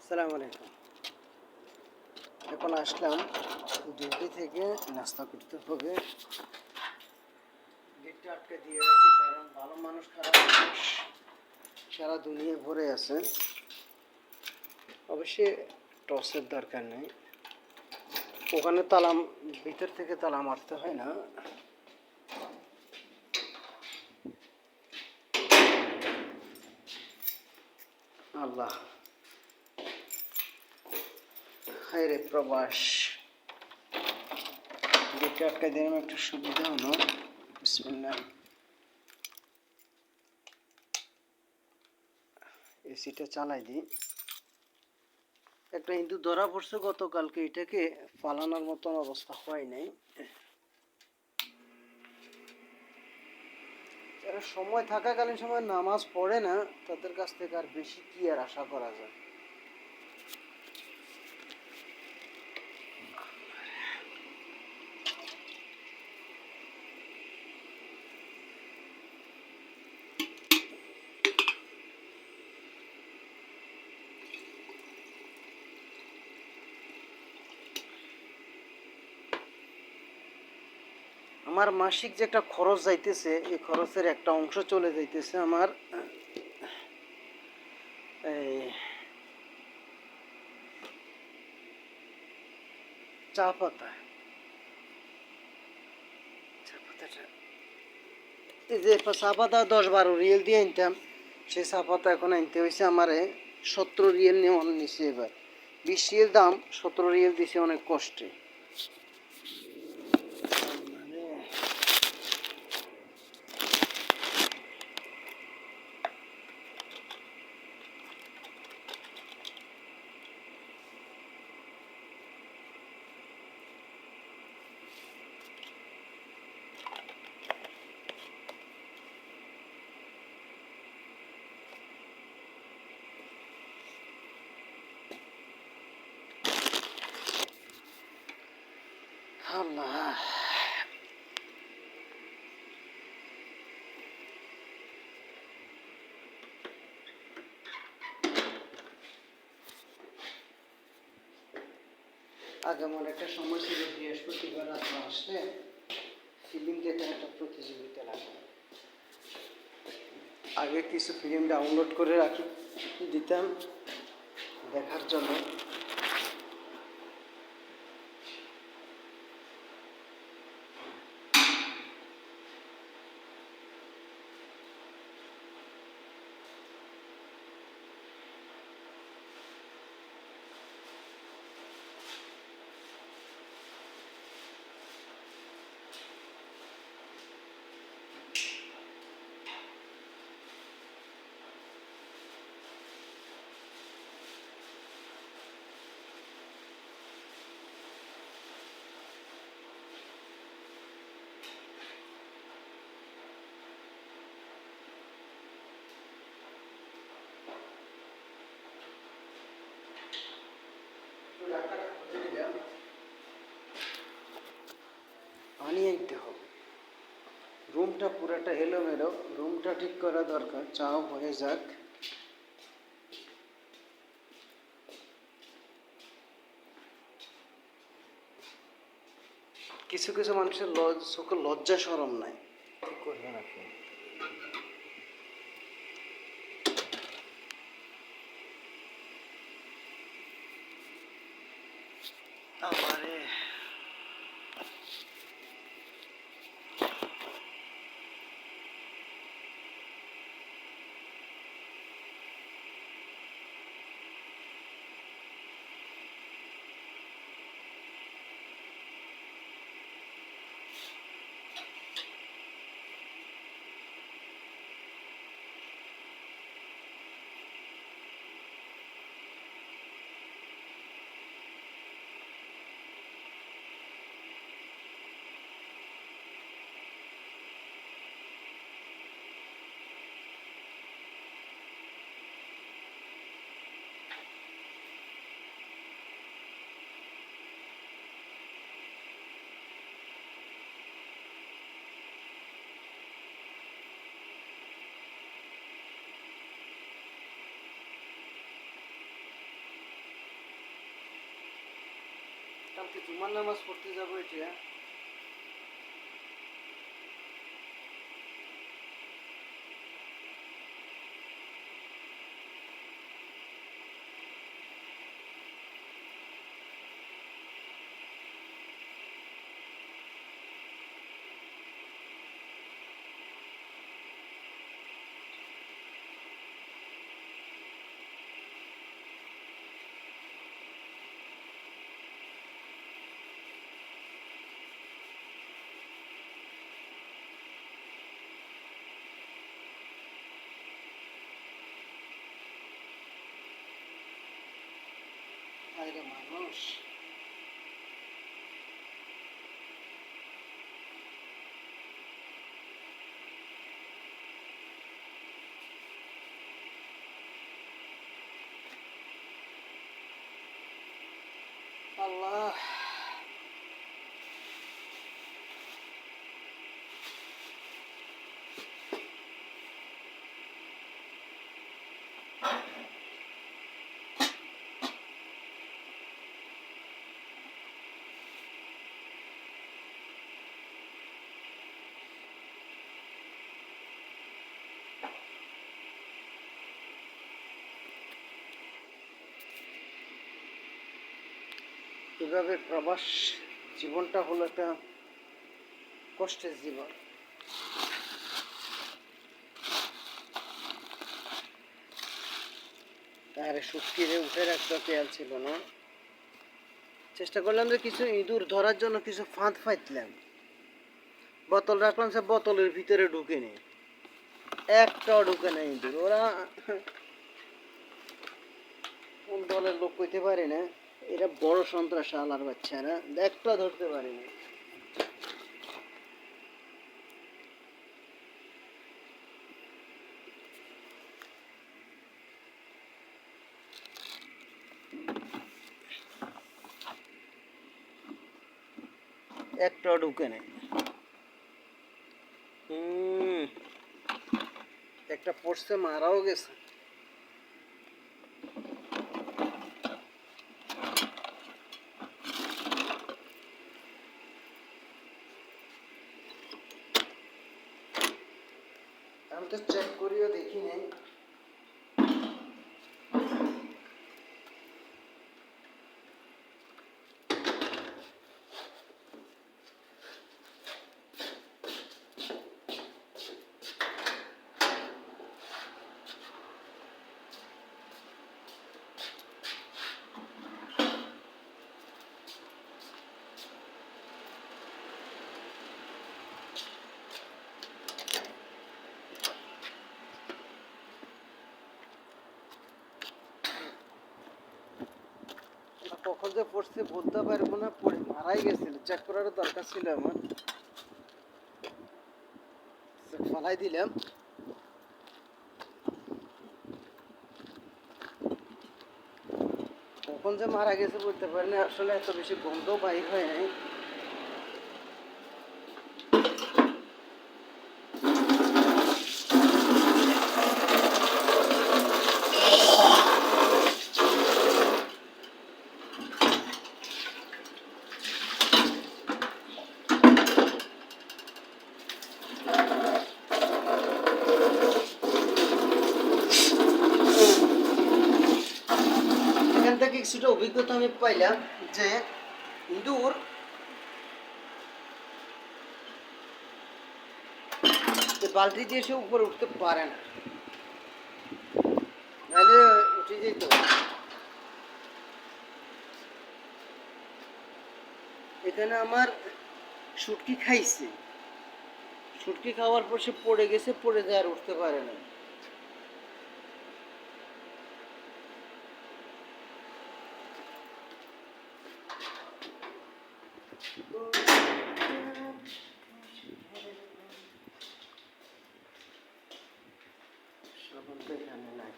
আসসালামু আলাইকুম। এখন আসলাম ডিউটি থেকে, নাস্তা করতে হবে। গেটটা আটকে দিয়ে রাখি, কারণ ভালো মানুষ খারাপ মানুষ সারা দুনিয়া ভরে আছে। অবশ্যই টসের দরকার নেই, ওখানে তালা, ভিতর থেকে তালা মারতে হয় না। আল্লাহ, হায় রে প্রবাস। গেটটা আটকে দিলাম, একটু সুবিধা হলো। বিসমিল্লাহ। এসিটা চালাই দিই। একটা হিন্দু ধরা পড়ছে গতকালকে, এটাকে ফালানোর মতন অবস্থা হয় নাই। যারা সময় থাকাকালীন সময় নামাজ পড়ে না, তাদের কাছ থেকে আর বেশি কি আর আশা করা যায়। আমার মাসিক যে একটা খরচ যাইতেছে, এই খরচের একটা অংশ চলে যাইতেছে আমার এই চা পাতা। চা পাতাটা, এই যে চা পাতা 10-12 রিয়েল দিয়ে আনতাম, সেই চা পাতা এখন আনতে হয়েছে আমারে 17 রিয়েল নিয়ে নিচ্ছে। এবার 20 রিয়েল দাম, 17 রিয়েল দিছে অনেক কষ্টে। আল্লাহ, আগে আমার একটা সময় ছিল, বৃহস্পতিবার রাত্রে আসলে ফিল্ম দেখার একটা প্রতিযোগিতা লাগে। আগে কিছু ফিল্ম ডাউনলোড করে রাখি দিতাম দেখার জন্য। পানি আনতে হবে, রুমটা পুরাটা এলোমেলো, রুমটা ঠিক করা দরকার। চাও হয়ে যাক। কিছু কিছু মানুষের চোখে লজ্জা শরম নাই, কি করবেন আপনি? আমারে কালকে জুমার নামাজ পড়তে যাবো এটা। আরে মানুষ আল্লাহ। এভাবে প্রবাস জীবনটা হলো একটা কষ্টের জীবন। তার শুকিয়ে উঠে রাখতে খেয়াল ছিল না। চেষ্টা করলাম যে কিছু ইঁদুর ধরার জন্য কিছু ফাঁদ ফাঁদলাম, বোতল রাখলাম, সে বোতলের ভিতরে ঢুকে নেই, একটাও ঢুকে নেই ইঁদুর। ওরা কোন দলের লোক কইতে পারে না, এরা বড় সন্ত্রাস আলার বাচ্চারা, একটা ধরতে পারে না। একটাও ঢুকে নেই। একটা পড়ছে, মারাও গেছে। আমি তো চেক করিও দেখি নাই। কখন যে পড়ছে বলতে পারবো না, পড়ে মারাই গেছিল। চেক করারও দরকার ছিল আমার, ফালাই দিলাম। কখন যে মারা গেছে বলতে পারি না, আসলে এত বেশি গন্ধ বাইর হয় নাই। এখান থেকে কিছুটা অভিজ্ঞতা আমি পাইলাম যে ইঁদুর বালতি দিয়ে সে উপরে উঠতে পারে না, নাহলে উঠে যেত। এখানে আমার শুটকি খাইছে, শুটকি খাওয়ার পর সে পড়ে গেছে, পড়ে যায় আর উঠতে পারে না। এখানে নাই।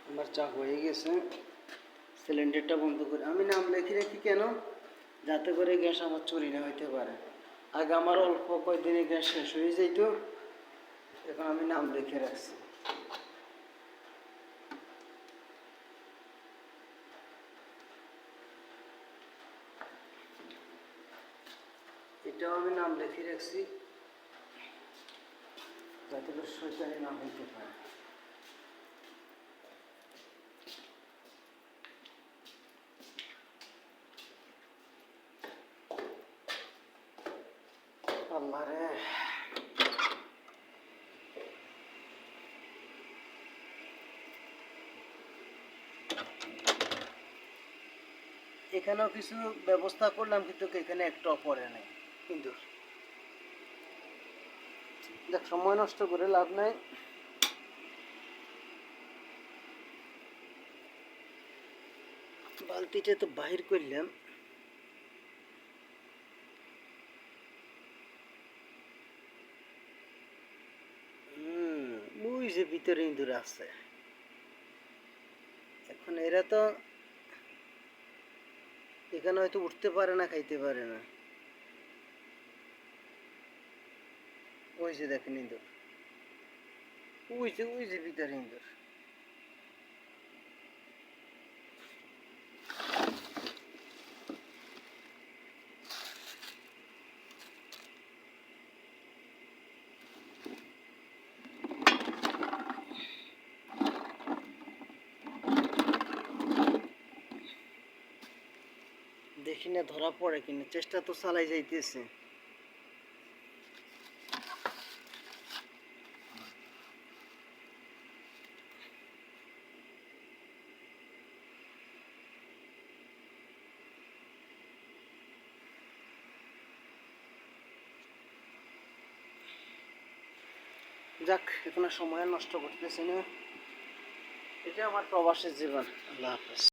আমার চা হয়ে গেছে, সিলিন্ডারটা বন্ধ করে আমি নাম লিখে রাখি কেন, যাতে করে গ্যাস আমার চুরি না হইতে পারে। আগে আমার অল্প কয়েকদিনে গ্যাস শেষ হয়ে যাইতো, এখন আমি নাম লিখে রাখছি। এটাও আমি নাম লিখে রাখছি যাতে করে শয়তানি না হইতে পারে। আল্লাহ রে, এখানেও কিছু ব্যবস্থা করলাম কিন্তু এখানে একটাও পড়ে নাই। কিন্তু দেখ, সময় নষ্ট করে লাভ নাই। বালতিটা তো বাহির করলাম, ওই যে ভিতরে ইঁদুর আছে। এখন এরা তো এখানে হয়তো উঠতে পারে না, খাইতে পারে না। ওই যে দেখেন ইঁদুর, ওই যে ভিতরে ইঁদুর। দেখি না ধরা পড়ে কিনা, চেষ্টা তো চালাই যাইতেছে। যাক, এখন আর সময় নষ্ট করতেছি না। এটা আমার প্রবাসের জীবন। আল্লাহ হাফেজ।